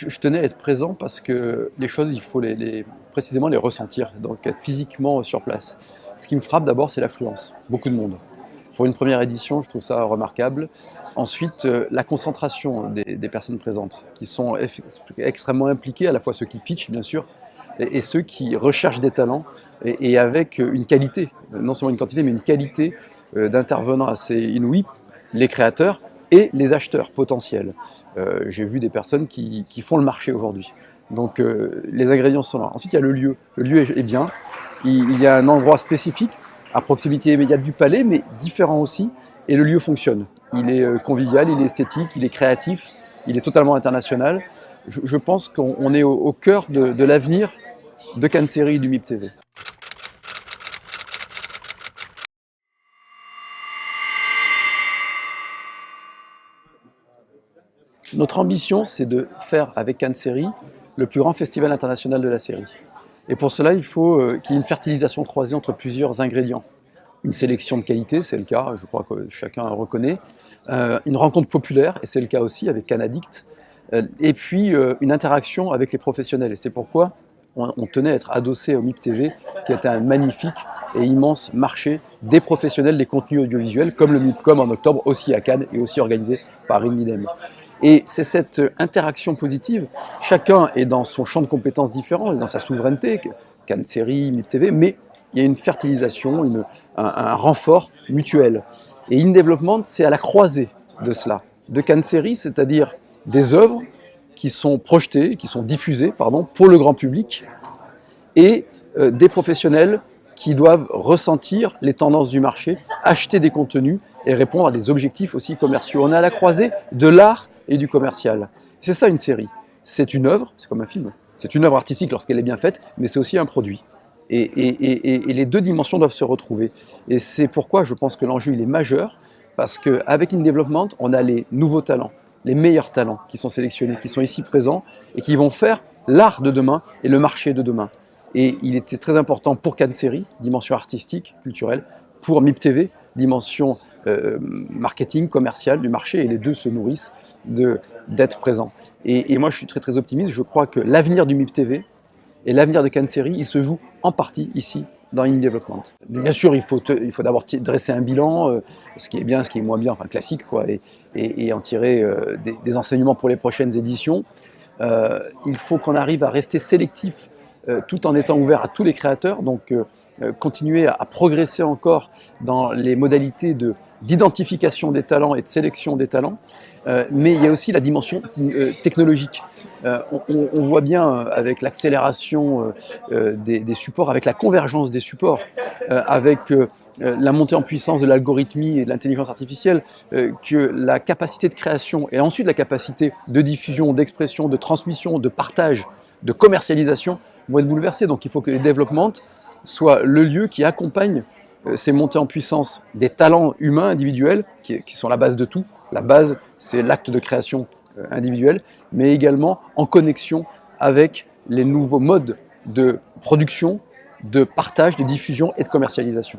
je tenais à être présent parce que les choses, il faut précisément les ressentir, donc être physiquement sur place. Ce qui me frappe d'abord, c'est l'affluence, beaucoup de monde. Pour une première édition, je trouve ça remarquable. Ensuite, la concentration des personnes présentes, qui sont extrêmement impliquées, à la fois ceux qui pitchent, bien sûr, et ceux qui recherchent des talents, et avec une qualité, non seulement une quantité, mais une qualité d'intervenants assez inouïe, les créateurs et les acheteurs potentiels. J'ai vu des personnes qui font le marché aujourd'hui. Donc les ingrédients sont là. Ensuite, il y a le lieu. Le lieu est bien. Il y a un endroit spécifique, à proximité immédiate du palais, mais différent aussi, et le lieu fonctionne. Il est convivial, il est esthétique, il est créatif, il est totalement international. Je pense qu'on est au cœur de l'avenir de Cannes Série et du MIP TV. Notre ambition, c'est de faire avec Cannes Série le plus grand festival international de la série. Et pour cela, il faut qu'il y ait une fertilisation croisée entre plusieurs ingrédients. Une sélection de qualité, c'est le cas, je crois que chacun reconnaît. Une rencontre populaire, et c'est le cas aussi avec Cannes Addict. Et puis une interaction avec les professionnels. Et c'est pourquoi on tenait à être adossé au MIP TV, qui est un magnifique et immense marché des professionnels des contenus audiovisuels, comme le MIPCOM en octobre, aussi à Cannes, et aussi organisé par Rimidem. Et c'est cette interaction positive, chacun est dans son champ de compétences différent, dans sa souveraineté, Cannes Série, MIP TV, mais il y a une fertilisation, un renfort mutuel. Et In Development, c'est à la croisée de cela, de Cannes Série, c'est-à-dire des œuvres qui sont projetées, qui sont diffusées, pour le grand public, et des professionnels qui doivent ressentir les tendances du marché, acheter des contenus et répondre à des objectifs aussi commerciaux. On est à la croisée de l'art et du commercial. C'est ça une série. C'est une œuvre, c'est comme un film, c'est une œuvre artistique lorsqu'elle est bien faite, mais c'est aussi un produit. Et les deux dimensions doivent se retrouver. Et c'est pourquoi je pense que l'enjeu il est majeur, parce qu'avec In Development, on a les nouveaux talents, les meilleurs talents qui sont sélectionnés, qui sont ici présents et qui vont faire l'art de demain et le marché de demain. Et il était très important pour Cannes Série, dimension artistique, culturelle, pour MIP TV, dimension marketing, commerciale du marché, et les deux se nourrissent d'être présents. Et moi je suis très très optimiste, je crois que l'avenir du MIP TV et l'avenir de Cannes Série, il se joue en partie ici, dans In Development. Bien sûr, il faut d'abord dresser un bilan, ce qui est bien, ce qui est moins bien, enfin classique, quoi, et en tirer des enseignements pour les prochaines éditions. Il faut qu'on arrive à rester sélectif tout en étant ouvert à tous les créateurs, donc continuer à progresser encore dans les modalités d'identification des talents et de sélection des talents, mais il y a aussi la dimension technologique. On voit bien avec l'accélération des supports, avec la convergence des supports, avec la montée en puissance de l'algorithmie et de l'intelligence artificielle, que la capacité de création et ensuite la capacité de diffusion, d'expression, de transmission, de partage, de commercialisation vont être bouleversés. Donc il faut que le développement soit le lieu qui accompagne ces montées en puissance des talents humains individuels, qui sont la base de tout. La base, c'est l'acte de création individuelle, mais également en connexion avec les nouveaux modes de production, de partage, de diffusion et de commercialisation.